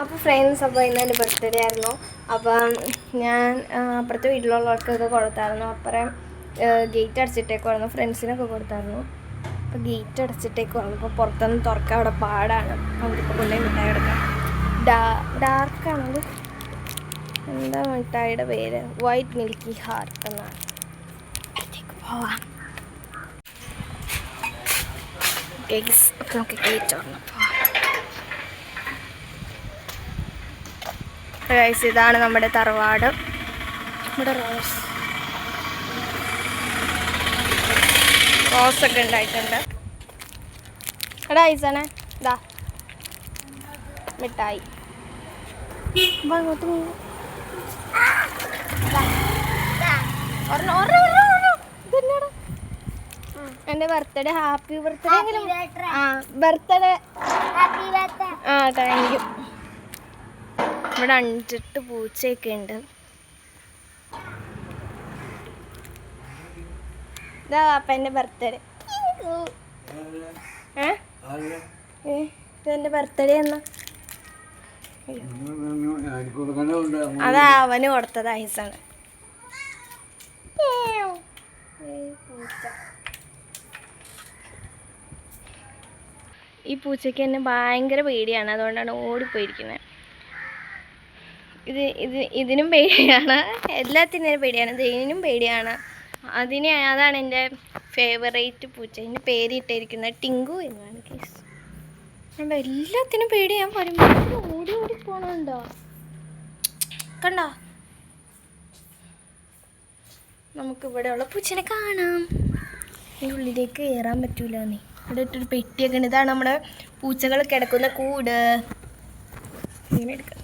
അപ്പോൾ ഫ്രണ്ട്സ്, അപ്പോൾ ഇന്ന് എൻ്റെ ബർത്ത്ഡേ ആയിരുന്നു. അപ്പം ഞാൻ അപ്പുറത്തെ വീട്ടിലുള്ളവർക്കൊക്കെ കൊടുത്തായിരുന്നു. അപ്പുറം ഗേറ്റ് അടച്ചിട്ടേക്കുമായിരുന്നു, ഫ്രണ്ട്സിനൊക്കെ കൊടുത്തായിരുന്നു. അപ്പോൾ ഗേറ്റ് അടച്ചിട്ടേക്കുമായിരുന്നു. അപ്പോൾ പുറത്തൊന്നും തുറക്കാൻ അവിടെ പാടാണ്. നമുക്കിപ്പോൾ കൊണ്ടുപോയി മിഠായി എടുക്കാം. ഡാർക്കാണത്. എന്താ മിഠായിയുടെ പേര്? വൈറ്റ് മിൽക്കി ഹാർട്ട് എന്നാണ്. അടുത്തേക്ക് പോവാം. നമുക്ക് ഗേറ്റ് തുറന്നു പോവാം. ഗൈസ്, ഇതാണ് നമ്മുടെ തറവാട്. ഇവിടെ റോസൊക്കെ ഉണ്ടായിട്ടുണ്ട്. എടാ ഐസാണേ, ഇതാ മിഠായി. അങ്ങോട്ട് എൻ്റെ ബർത്ത്ഡേ, ഹാപ്പി ബർത്ത്ഡേ എങ്കിലും. Birthday thank you. ഇവിടെ 5-8 പൂച്ചയൊക്കെ ഉണ്ട്. ഇതാ അപ്പൻ്റെ ബർത്ത്ഡേ. ഇതെൻ്റെ ബർത്ത്ഡേ എന്നാ? അതാ അവന് കൊടുത്തത് ഐസാണ്. ഈ പൂച്ചയ്ക്ക് എന്നെ ഭയങ്കര പേടിയാണ്, അതുകൊണ്ടാണ് ഓടിപ്പോയിരിക്കുന്നത്. ഇതിനും പേടിയാണ്, എല്ലാത്തിനും പേടിയാണ്, ഇതിനും പേടിയാണ്. അതാണ് എൻ്റെ ഫേവറേറ്റ് പൂച്ച. എൻ്റെ പേരിട്ടിരിക്കുന്നത് ടിങ്കു എന്നാണ്. കേസ് കണ്ടോ, എല്ലാത്തിനും പേടിയാണ്. വരുമ്പോൾ ഓടി പോകണുണ്ടോ? കണ്ടോ? നമുക്കിവിടെയുള്ള പൂച്ചനെ കാണാം. ഈ ഉള്ളിലേക്ക് കയറാൻ പറ്റൂല. ഇവിടെ ഇട്ടൊരു പെട്ടിയൊക്കെ ഉണ്ട്. ഇതാണ് നമ്മുടെ പൂച്ചകൾ കിടക്കുന്ന കൂട്. ഇങ്ങനെ എടുക്കാം.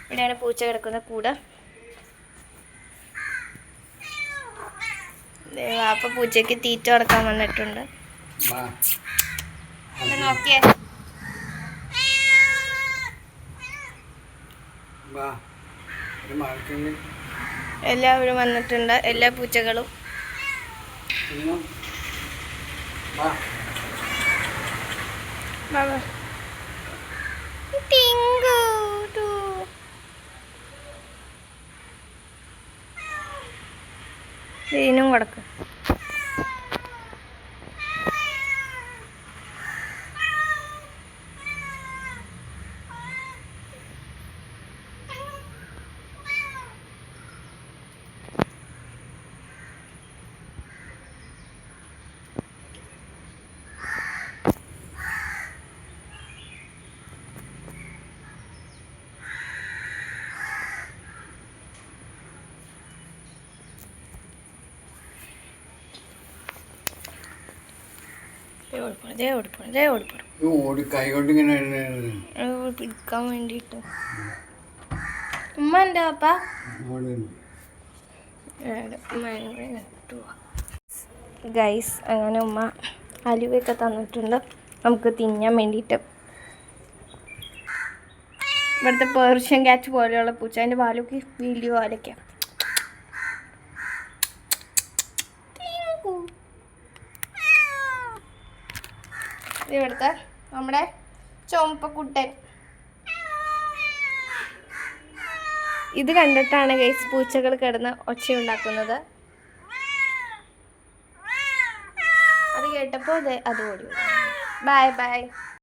ഇവിടെയാണ് പൂച്ച കിടക്കുന്ന കൂട്. അപ്പൊ പൂച്ചയ്ക്ക് തീറ്റ കൊടുക്കാൻ വന്നിട്ടുണ്ട്. നോക്കിയേ, എല്ലാവരും വന്നിട്ടുണ്ട്, എല്ലാ പൂച്ചകളും. ഇതിനും കൊടുക്കും. പിടിക്കാൻ വേണ്ടിട്ട് ഉമ്മ എൻ്റെ പാപ്പ ഗൈസ്. അങ്ങനെ ഉമ്മ അലുവയൊക്കെ തന്നിട്ടുണ്ട് നമുക്ക് തിന്നാൻ വേണ്ടിയിട്ട്. ഇവിടുത്തെ പേർഷ്യൻ ക്യാറ്റ് പോലെയുള്ള പൂച്ച, അതിൻ്റെ പാലൊക്കെ വലിയ പാലൊക്കെയാണ്. ഇവിടുത്തെ നമ്മുടെ ചുമപ്പക്കുട്ടൻ. ഇത് കണ്ടിട്ടാണ് ഗൈസ് പൂച്ചകൾ കിടന്ന് ഒച്ചയുണ്ടാക്കുന്നത്. അത് കേട്ടപ്പോൾ അത് ഓടി. Bye bye.